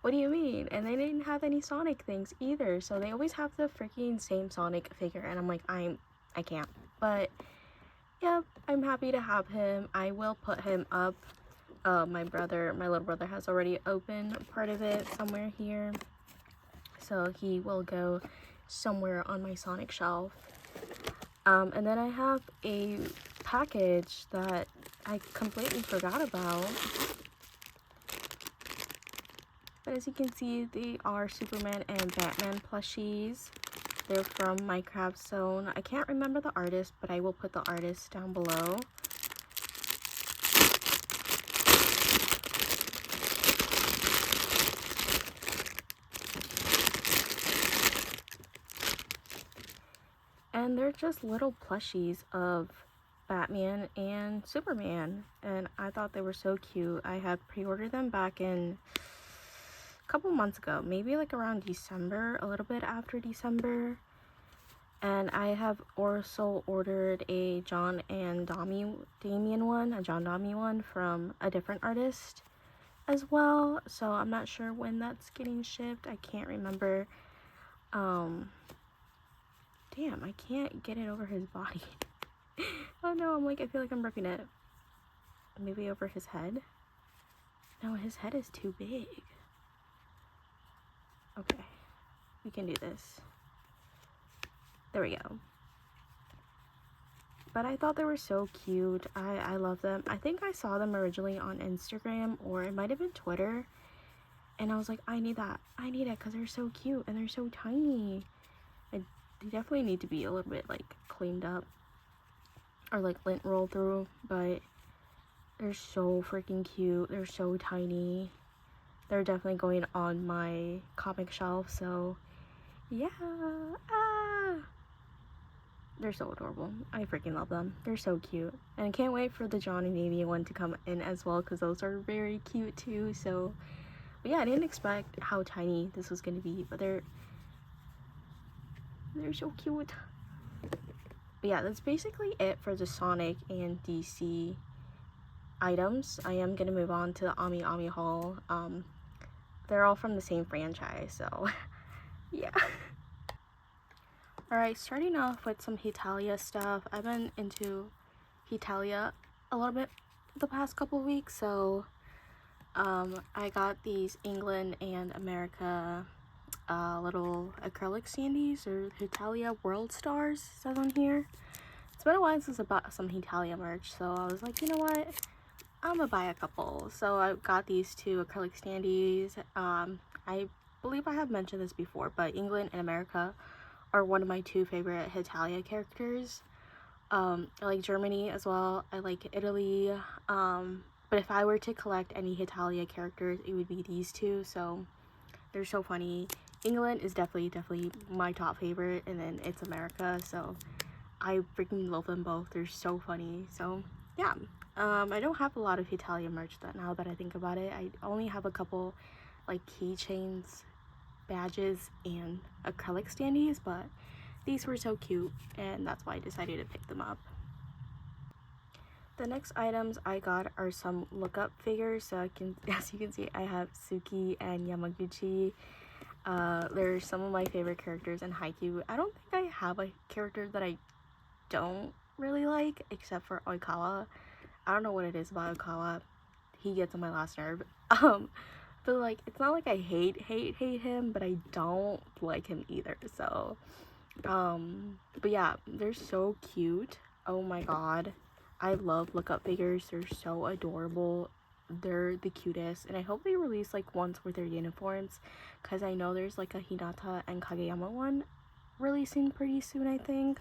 what do you mean? And they didn't have any Sonic things either. So they always have the freaking same Sonic figure, and I'm like, I can't. But yeah, I'm happy to have him. I will put him up. My little brother has already opened part of it somewhere here, so he will go somewhere on my Sonic shelf. And then I have a package that I completely forgot about, but as you can see, they are Superman and Batman plushies. They're from my craft zone. I can't remember the artist, but I will put the artist down below. And they're just little plushies of Batman and Superman, and I thought they were so cute. I had pre-ordered them back in a couple months ago, maybe like around December, a little bit after December. And I have also ordered a John and Damian one from a different artist as well, so I'm not sure when that's getting shipped. I can't remember. Damn, I can't get it over his body. Oh no, I feel like I'm ripping it. Maybe over his head? No, his head is too big. Okay, we can do this. There we go. But I thought they were so cute. I love them. I think I saw them originally on Instagram, or it might have been Twitter, and I was like, I need that. I need it because they're so cute and they're so tiny. They definitely need to be a little bit like cleaned up or like lint rolled through, but they're so freaking cute. They're so tiny. They're definitely going on my comic shelf, so yeah. They're so adorable. I freaking love them. They're so cute. And I can't wait for the John and Navy one to come in as well, because those are very cute too. So, but yeah, I didn't expect how tiny this was going to be, but they're so cute. But yeah, that's basically it for the Sonic and DC items. I am going to move on to the amiami haul. They're all from the same franchise, so yeah. Alright, starting off with some Hitalia stuff. I've been into Hitalia a little bit the past couple weeks, so I got these England and America little acrylic standees, or Hitalia World Stars, says on here. It's been a while since I bought some Hitalia merch, so I was like, you know what, I'm gonna buy a couple. So I got these two acrylic standees. I believe I have mentioned this before, but England and America are one of my two favorite Hitalia characters. I like Germany as well. I like Italy. But if I were to collect any Hitalia characters, it would be these two. So they're so funny. England is definitely my top favorite, and then it's America. So I freaking love them both. They're so funny. So yeah. I don't have a lot of Hitalia merch now that I think about it. I only have a couple like keychains, badges, and acrylic standees, but these were so cute, and that's why I decided to pick them up. The next items I got are some lookup figures. So as you can see, I have Suki and Yamaguchi. They're some of my favorite characters in haikyuu. I don't think I have a character that I don't really like, except for Oikawa. I don't know what it is about Oikawa. He gets on my last nerve. But like, it's not like I hate him, but I don't like him either. So, but yeah, they're so cute. Oh my god. I love lookup figures. They're so adorable. They're the cutest, and I hope they release like ones with their uniforms, because I know there's like a Hinata and Kageyama one releasing pretty soon, I think.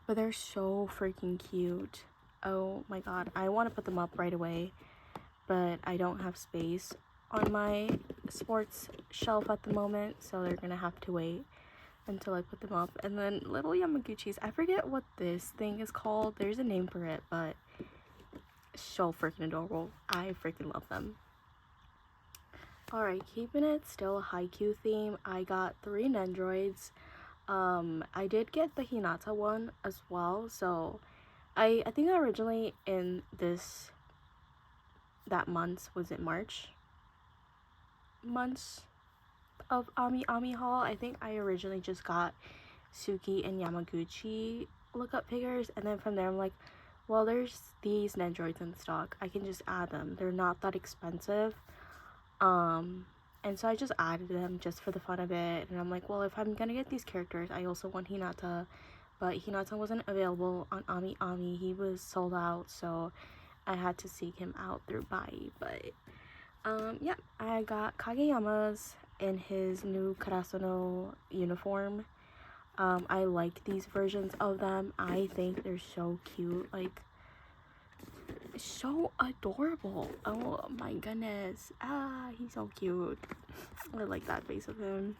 But they're so freaking cute. Oh my god, I want to put them up right away, but I don't have space on my sports shelf at the moment, so they're gonna have to wait until I put them up. And then little Yamaguchis, I forget what this thing is called. There's a name for it, but so freaking adorable. I freaking love them. Alright, keeping it still a haikyuu theme, I got 3 nendoroids. I did get the Hinata one as well, so I think originally in that month, was it March? Months of Ami haul, I think I originally just got Suki and Yamaguchi lookup figures, and then from there I'm like, well, there's these nendoroids in stock, I can just add them. They're not that expensive. And so I just added them just for the fun of it, and I'm like, well, if I'm gonna get these characters, I also want Hinata, but Hinata wasn't available on Ami. He was sold out, so I had to seek him out through buyee. But yeah, I got Kageyama's in his new Karasuno uniform. I like these versions of them. I think they're so cute, like so adorable. Oh my goodness. He's so cute. I like that face of him.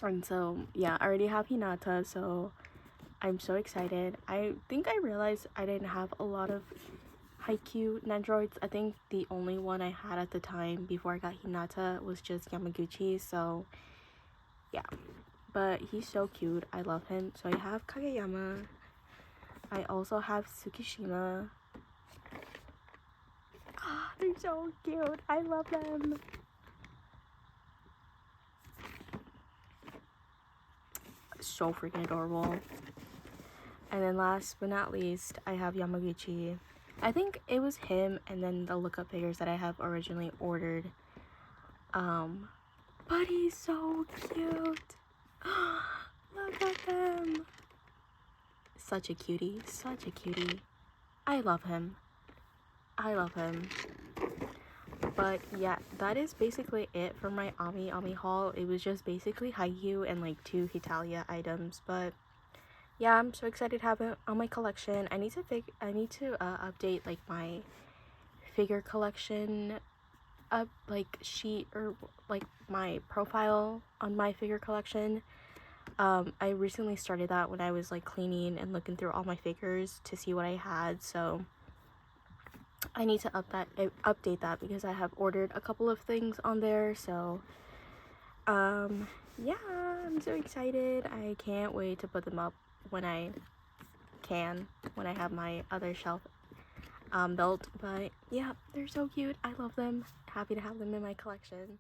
And so yeah, I already have Hinata, so I'm so excited. I think I realized I didn't have a lot of haikyuu nendoroids. I think the only one I had at the time before I got Hinata was just Yamaguchi, so yeah. But he's so cute. I love him. So I have Kageyama. I also have Tsukishima. They're so cute. I love them. So freaking adorable. And then last but not least, I have Yamaguchi. I think it was him and then the lookup figures that I have originally ordered. But he's so cute. Look at them. Such a cutie. Such a cutie. I love him. I love him. But yeah, that is basically it for my Ami haul. It was just basically haikyuu and like 2 Hitalia items. But yeah, I'm so excited to have it on my collection. I need to update like my figure collection like sheet, or like my profile on my figure collection. I recently started that when I was like cleaning and looking through all my figures to see what I had, so I need to update that because I have ordered a couple of things on there. So yeah, I'm so excited. I can't wait to put them up when I have my other shelf built. But yeah, they're so cute. I love them. Happy to have them in my collection.